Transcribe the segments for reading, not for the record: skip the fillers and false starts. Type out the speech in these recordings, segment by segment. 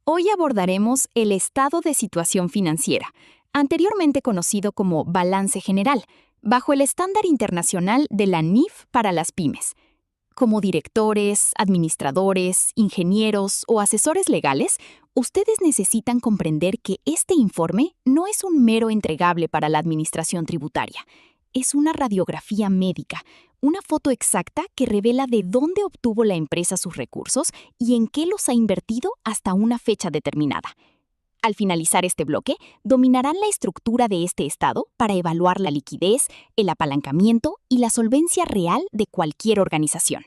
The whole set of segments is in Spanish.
Hoy abordaremos el estado de situación financiera, anteriormente conocido como balance general, bajo el estándar internacional de la NIF para las pymes. Como directores, administradores, ingenieros o asesores legales, ustedes necesitan comprender que este informe no es un mero entregable para la administración tributaria. Es una radiografía médica, una foto exacta que revela de dónde obtuvo la empresa sus recursos y en qué los ha invertido hasta una fecha determinada. Al finalizar este bloque, dominarán la estructura de este estado para evaluar la liquidez, el apalancamiento y la solvencia real de cualquier organización.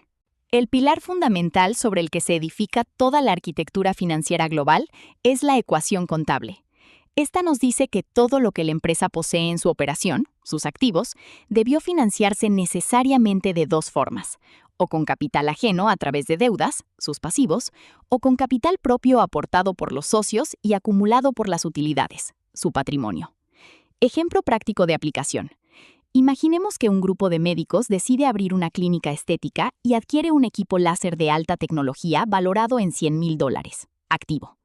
El pilar fundamental sobre el que se edifica toda la arquitectura financiera global es la ecuación contable. Esta nos dice que todo lo que la empresa posee en su operación, sus activos, debió financiarse necesariamente de dos formas: o con capital ajeno a través de deudas, sus pasivos, o con capital propio aportado por los socios y acumulado por las utilidades, su patrimonio. Ejemplo práctico de aplicación. Imaginemos que un grupo de médicos decide abrir una clínica estética y adquiere un equipo láser de alta tecnología valorado en $100,000, activo.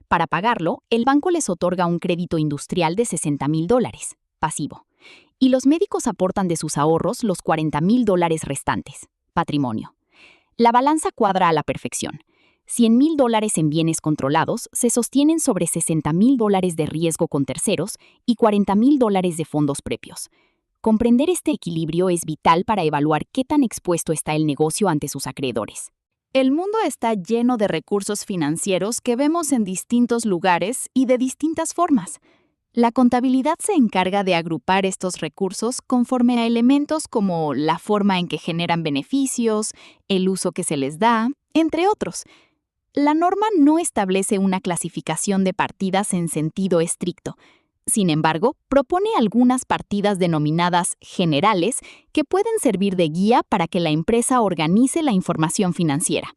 Para pagarlo, el banco les otorga un crédito industrial de $60,000, pasivo. Y los médicos aportan de sus ahorros los $40,000 restantes, patrimonio. La balanza cuadra a la perfección. $100,000 en bienes controlados se sostienen sobre $60,000 de riesgo con terceros y $40,000 de fondos propios. Comprender este equilibrio es vital para evaluar qué tan expuesto está el negocio ante sus acreedores. El mundo está lleno de recursos financieros que vemos en distintos lugares y de distintas formas. La contabilidad se encarga de agrupar estos recursos conforme a elementos como la forma en que generan beneficios, el uso que se les da, entre otros. La norma no establece una clasificación de partidas en sentido estricto. Sin embargo, propone algunas partidas denominadas generales que pueden servir de guía para que la empresa organice la información financiera.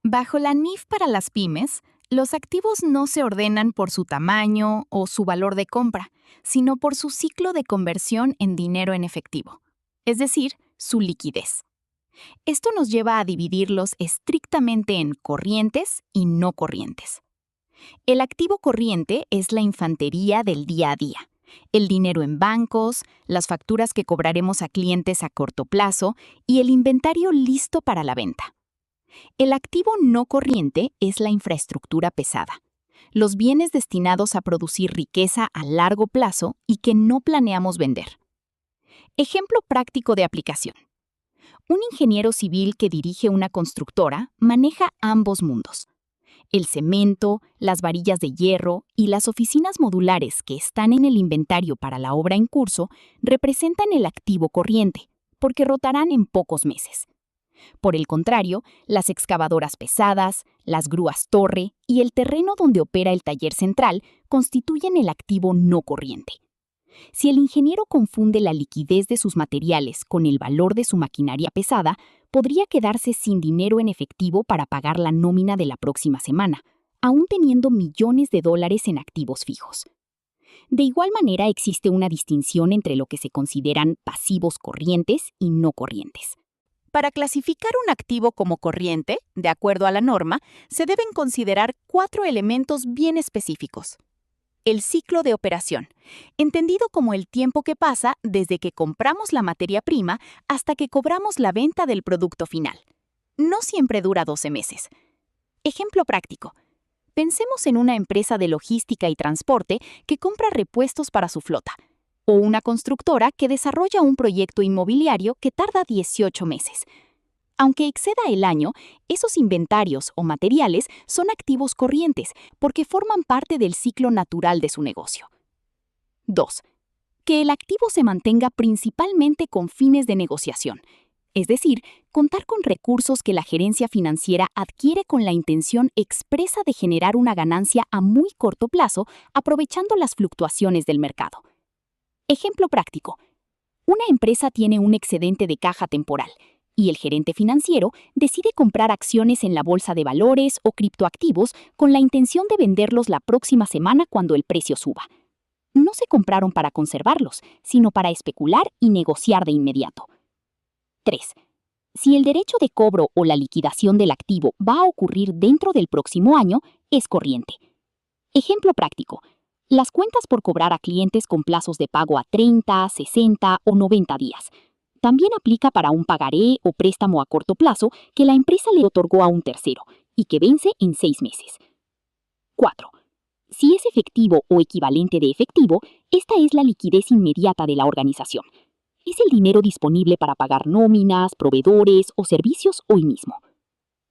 Bajo la NIF para las pymes, los activos no se ordenan por su tamaño o su valor de compra, sino por su ciclo de conversión en dinero en efectivo, es decir, su liquidez. Esto nos lleva a dividirlos estrictamente en corrientes y no corrientes. El activo corriente es la infantería del día a día, el dinero en bancos, las facturas que cobraremos a clientes a corto plazo y el inventario listo para la venta. El activo no corriente es la infraestructura pesada, los bienes destinados a producir riqueza a largo plazo y que no planeamos vender. Ejemplo práctico de aplicación. Un ingeniero civil que dirige una constructora maneja ambos mundos. El cemento, las varillas de hierro y las oficinas modulares que están en el inventario para la obra en curso representan el activo corriente, porque rotarán en pocos meses. Por el contrario, las excavadoras pesadas, las grúas torre y el terreno donde opera el taller central constituyen el activo no corriente. Si el ingeniero confunde la liquidez de sus materiales con el valor de su maquinaria pesada, podría quedarse sin dinero en efectivo para pagar la nómina de la próxima semana, aún teniendo millones de dólares en activos fijos. De igual manera, existe una distinción entre lo que se consideran pasivos corrientes y no corrientes. Para clasificar un activo como corriente, de acuerdo a la norma, se deben considerar 4 elementos bien específicos. El ciclo de operación, entendido como el tiempo que pasa desde que compramos la materia prima hasta que cobramos la venta del producto final. No siempre dura 12 meses. Ejemplo práctico. Pensemos en una empresa de logística y transporte que compra repuestos para su flota, o una constructora que desarrolla un proyecto inmobiliario que tarda 18 meses. Aunque exceda el año, esos inventarios o materiales son activos corrientes porque forman parte del ciclo natural de su negocio. 2. Que el activo se mantenga principalmente con fines de negociación, es decir, contar con recursos que la gerencia financiera adquiere con la intención expresa de generar una ganancia a muy corto plazo, aprovechando las fluctuaciones del mercado. Ejemplo práctico. Una empresa tiene un excedente de caja temporal y el gerente financiero decide comprar acciones en la bolsa de valores o criptoactivos con la intención de venderlos la próxima semana cuando el precio suba. No se compraron para conservarlos, sino para especular y negociar de inmediato. 3. Si el derecho de cobro o la liquidación del activo va a ocurrir dentro del próximo año, es corriente. Ejemplo práctico. Las cuentas por cobrar a clientes con plazos de pago a 30, 60 o 90 días. También aplica para un pagaré o préstamo a corto plazo que la empresa le otorgó a un tercero y que vence en 6 meses. 4. Si es efectivo o equivalente de efectivo, esta es la liquidez inmediata de la organización. Es el dinero disponible para pagar nóminas, proveedores o servicios hoy mismo.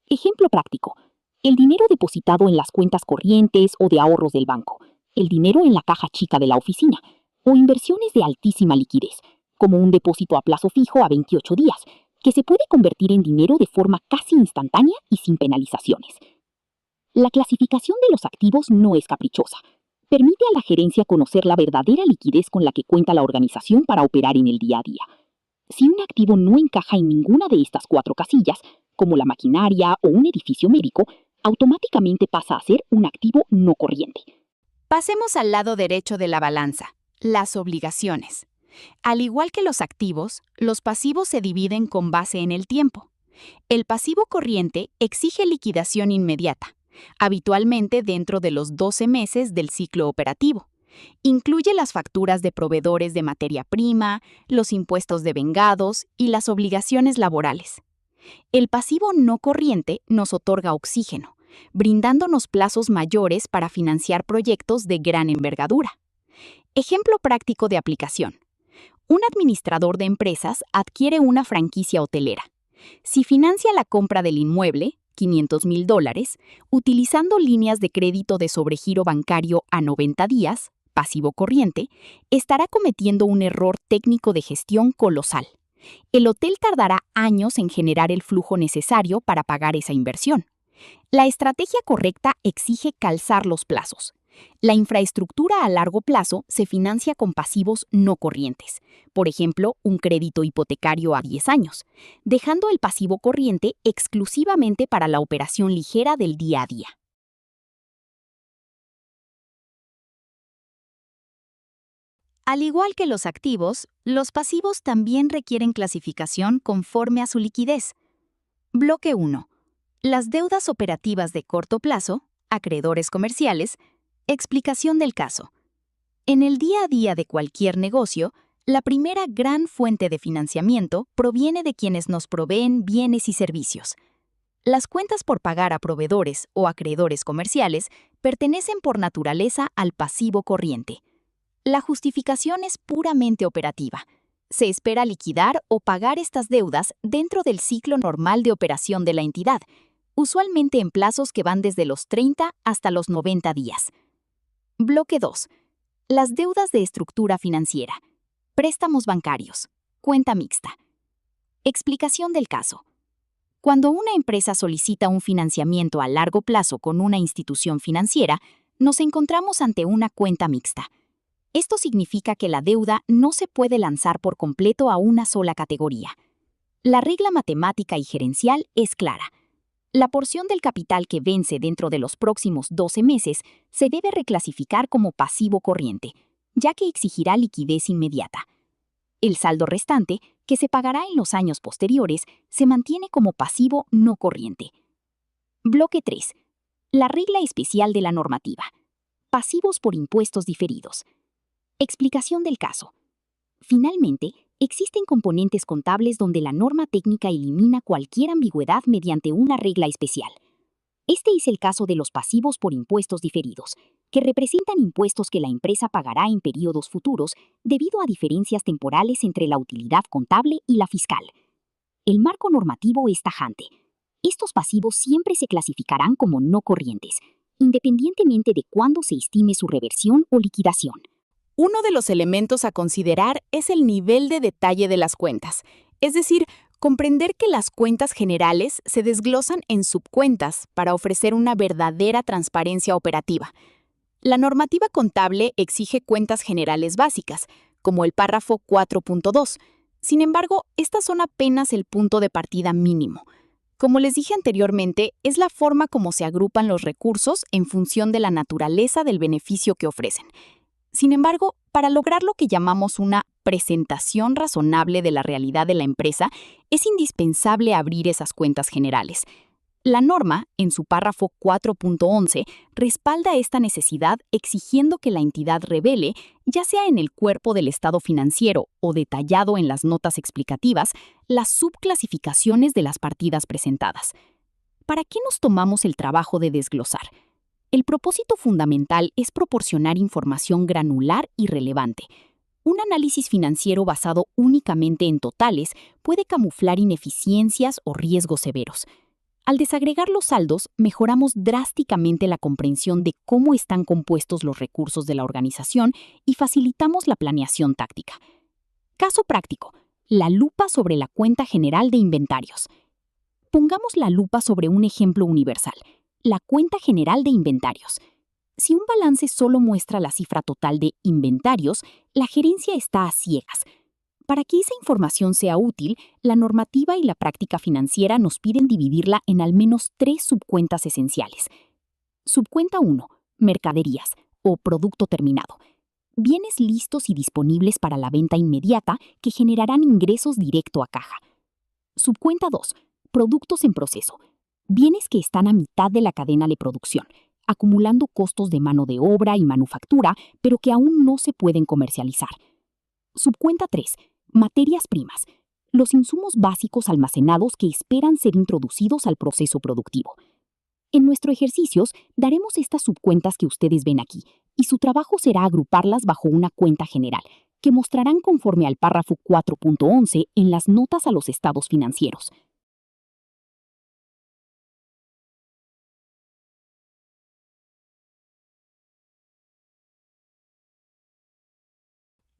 Ejemplo práctico. El dinero depositado en las cuentas corrientes o de ahorros del banco, el dinero en la caja chica de la oficina, o inversiones de altísima liquidez, como un depósito a plazo fijo a 28 días, que se puede convertir en dinero de forma casi instantánea y sin penalizaciones. La clasificación de los activos no es caprichosa. Permite a la gerencia conocer la verdadera liquidez con la que cuenta la organización para operar en el día a día. Si un activo no encaja en ninguna de estas 4 casillas, como la maquinaria o un edificio médico, automáticamente pasa a ser un activo no corriente. Pasemos al lado derecho de la balanza, las obligaciones. Al igual que los activos, los pasivos se dividen con base en el tiempo. El pasivo corriente exige liquidación inmediata, habitualmente dentro de los 12 meses del ciclo operativo. Incluye las facturas de proveedores de materia prima, los impuestos de vengados y las obligaciones laborales. El pasivo no corriente nos otorga oxígeno, brindándonos plazos mayores para financiar proyectos de gran envergadura. Ejemplo práctico de aplicación. Un administrador de empresas adquiere una franquicia hotelera. Si financia la compra del inmueble, $500,000, utilizando líneas de crédito de sobregiro bancario a 90 días, pasivo corriente, estará cometiendo un error técnico de gestión colosal. El hotel tardará años en generar el flujo necesario para pagar esa inversión. La estrategia correcta exige calzar los plazos. La infraestructura a largo plazo se financia con pasivos no corrientes, por ejemplo, un crédito hipotecario a 10 años, dejando el pasivo corriente exclusivamente para la operación ligera del día a día. Al igual que los activos, los pasivos también requieren clasificación conforme a su liquidez. Bloque 1. Las deudas operativas de corto plazo, acreedores comerciales. Explicación del caso. En el día a día de cualquier negocio, la primera gran fuente de financiamiento proviene de quienes nos proveen bienes y servicios. Las cuentas por pagar a proveedores o acreedores comerciales pertenecen por naturaleza al pasivo corriente. La justificación es puramente operativa. Se espera liquidar o pagar estas deudas dentro del ciclo normal de operación de la entidad, usualmente en plazos que van desde los 30 hasta los 90 días. Bloque 2. Las deudas de estructura financiera. Préstamos bancarios. Cuenta mixta. Explicación del caso. Cuando una empresa solicita un financiamiento a largo plazo con una institución financiera, nos encontramos ante una cuenta mixta. Esto significa que la deuda no se puede lanzar por completo a una sola categoría. La regla matemática y gerencial es clara. La porción del capital que vence dentro de los próximos 12 meses se debe reclasificar como pasivo corriente, ya que exigirá liquidez inmediata. El saldo restante, que se pagará en los años posteriores, se mantiene como pasivo no corriente. Bloque 3. La regla especial de la normativa. Pasivos por impuestos diferidos. Explicación del caso. Finalmente, existen componentes contables donde la norma técnica elimina cualquier ambigüedad mediante una regla especial. Este es el caso de los pasivos por impuestos diferidos, que representan impuestos que la empresa pagará en periodos futuros debido a diferencias temporales entre la utilidad contable y la fiscal. El marco normativo es tajante. Estos pasivos siempre se clasificarán como no corrientes, independientemente de cuándo se estime su reversión o liquidación. Uno de los elementos a considerar es el nivel de detalle de las cuentas, es decir, comprender que las cuentas generales se desglosan en subcuentas para ofrecer una verdadera transparencia operativa. La normativa contable exige cuentas generales básicas, como el párrafo 4.2. Sin embargo, estas son apenas el punto de partida mínimo. Como les dije anteriormente, es la forma como se agrupan los recursos en función de la naturaleza del beneficio que ofrecen. Sin embargo, para lograr lo que llamamos una presentación razonable de la realidad de la empresa, es indispensable abrir esas cuentas generales. La norma, en su párrafo 4.11, respalda esta necesidad exigiendo que la entidad revele, ya sea en el cuerpo del estado financiero o detallado en las notas explicativas, las subclasificaciones de las partidas presentadas. ¿Para qué nos tomamos el trabajo de desglosar? El propósito fundamental es proporcionar información granular y relevante. Un análisis financiero basado únicamente en totales puede camuflar ineficiencias o riesgos severos. Al desagregar los saldos, mejoramos drásticamente la comprensión de cómo están compuestos los recursos de la organización y facilitamos la planeación táctica. Caso práctico: la lupa sobre la cuenta general de inventarios. Pongamos la lupa sobre un ejemplo universal: la cuenta general de inventarios. Si un balance solo muestra la cifra total de inventarios, la gerencia está a ciegas. Para que esa información sea útil, la normativa y la práctica financiera nos piden dividirla en al menos 3 subcuentas esenciales. Subcuenta 1, mercaderías o producto terminado. Bienes listos y disponibles para la venta inmediata que generarán ingresos directo a caja. Subcuenta 2, productos en proceso. Bienes que están a mitad de la cadena de producción, acumulando costos de mano de obra y manufactura, pero que aún no se pueden comercializar. Subcuenta 3, materias primas. Los insumos básicos almacenados que esperan ser introducidos al proceso productivo. En nuestros ejercicios daremos estas subcuentas que ustedes ven aquí, y su trabajo será agruparlas bajo una cuenta general, que mostrarán conforme al párrafo 4.11 en las notas a los estados financieros.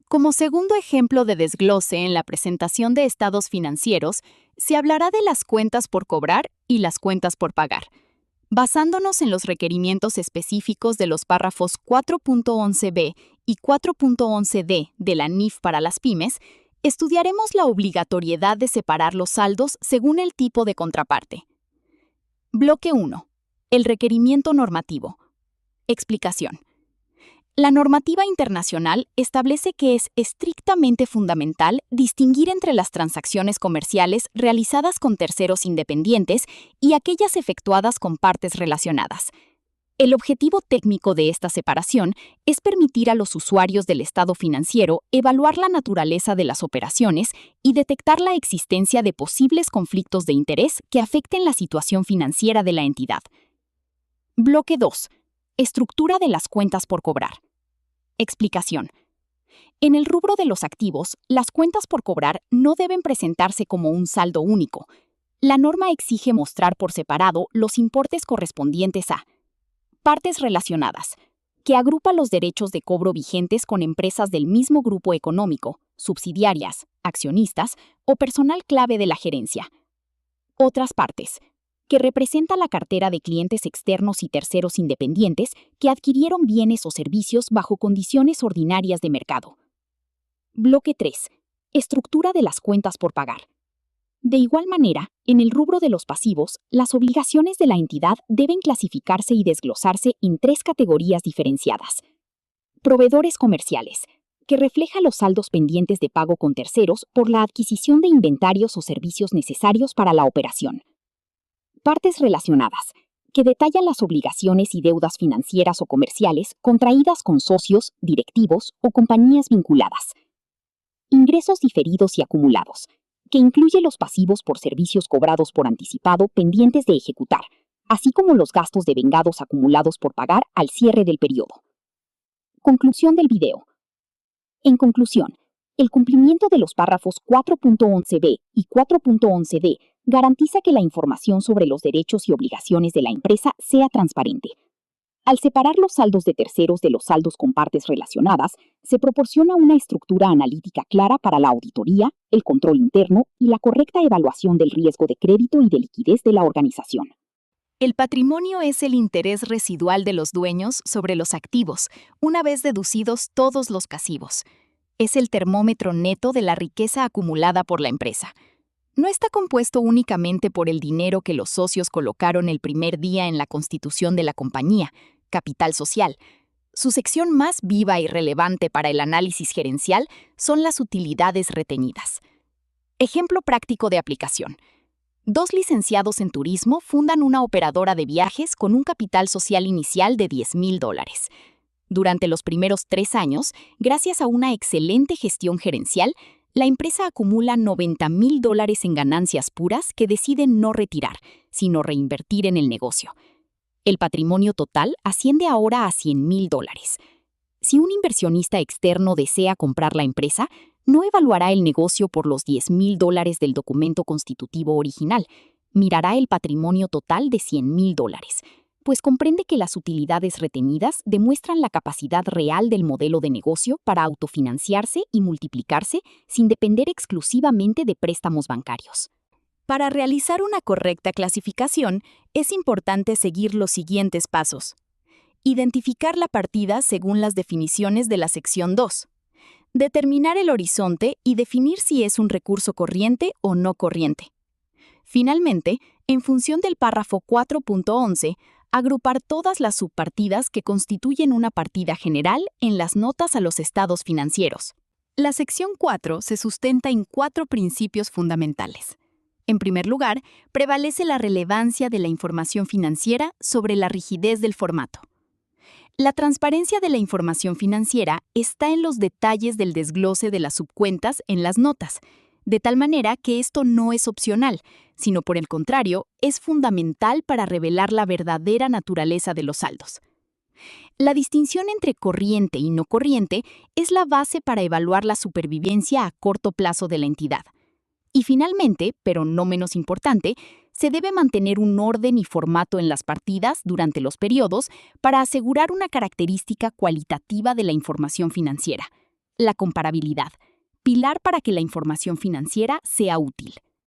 Como segundo ejemplo de desglose en la presentación de estados financieros, se hablará de las cuentas por cobrar y las cuentas por pagar. Basándonos en los requerimientos específicos de los párrafos 4.11b y 4.11d de la NIF para las pymes, estudiaremos la obligatoriedad de separar los saldos según el tipo de contraparte. Bloque 1. El requerimiento normativo. Explicación. La normativa internacional establece que es estrictamente fundamental distinguir entre las transacciones comerciales realizadas con terceros independientes y aquellas efectuadas con partes relacionadas. El objetivo técnico de esta separación es permitir a los usuarios del estado financiero evaluar la naturaleza de las operaciones y detectar la existencia de posibles conflictos de interés que afecten la situación financiera de la entidad. Bloque 2. Estructura de las cuentas por cobrar. Explicación. En el rubro de los activos, las cuentas por cobrar no deben presentarse como un saldo único. La norma exige mostrar por separado los importes correspondientes a partes relacionadas, que agrupa los derechos de cobro vigentes con empresas del mismo grupo económico, subsidiarias, accionistas o personal clave de la gerencia. Otras partes, que representa la cartera de clientes externos y terceros independientes que adquirieron bienes o servicios bajo condiciones ordinarias de mercado. Bloque 3. Estructura de las cuentas por pagar. De igual manera, en el rubro de los pasivos, las obligaciones de la entidad deben clasificarse y desglosarse en 3 categorías diferenciadas. Proveedores comerciales, que refleja los saldos pendientes de pago con terceros por la adquisición de inventarios o servicios necesarios para la operación. Partes relacionadas, que detallan las obligaciones y deudas financieras o comerciales contraídas con socios, directivos o compañías vinculadas. Ingresos diferidos y acumulados, que incluye los pasivos por servicios cobrados por anticipado pendientes de ejecutar, así como los gastos devengados acumulados por pagar al cierre del periodo. Conclusión del video. En conclusión, El cumplimiento de los párrafos 4.11b y 4.11d garantiza que la información sobre los derechos y obligaciones de la empresa sea transparente. Al separar los saldos de terceros de los saldos con partes relacionadas, se proporciona una estructura analítica clara para la auditoría, el control interno y la correcta evaluación del riesgo de crédito y de liquidez de la organización. El patrimonio es el interés residual de los dueños sobre los activos, una vez deducidos todos los pasivos. Es el termómetro neto de la riqueza acumulada por la empresa. No está compuesto únicamente por el dinero que los socios colocaron el primer día en la constitución de la compañía, capital social. Su sección más viva y relevante para el análisis gerencial son las utilidades retenidas. Ejemplo práctico de aplicación. 2 licenciados en turismo fundan una operadora de viajes con un capital social inicial de $10,000. Durante los primeros 3 años, gracias a una excelente gestión gerencial, la empresa acumula $90,000 en ganancias puras que deciden no retirar, sino reinvertir en el negocio. El patrimonio total asciende ahora a $100,000. Si un inversionista externo desea comprar la empresa, no evaluará el negocio por los $10,000 del documento constitutivo original, mirará el patrimonio total de $100,000, pues comprende que las utilidades retenidas demuestran la capacidad real del modelo de negocio para autofinanciarse y multiplicarse sin depender exclusivamente de préstamos bancarios. Para realizar una correcta clasificación, es importante seguir los siguientes pasos. Identificar la partida según las definiciones de la sección 2. Determinar el horizonte y definir si es un recurso corriente o no corriente. Finalmente, en función del párrafo 4.11, agrupar todas las subpartidas que constituyen una partida general en las notas a los estados financieros. La sección 4 se sustenta en 4 principios fundamentales. En primer lugar, prevalece la relevancia de la información financiera sobre la rigidez del formato. La transparencia de la información financiera está en los detalles del desglose de las subcuentas en las notas, de tal manera que esto no es opcional, sino por el contrario, es fundamental para revelar la verdadera naturaleza de los saldos. La distinción entre corriente y no corriente es la base para evaluar la supervivencia a corto plazo de la entidad. Y finalmente, pero no menos importante, se debe mantener un orden y formato en las partidas durante los periodos para asegurar una característica cualitativa de la información financiera, la comparabilidad, pilar para que la información financiera sea útil.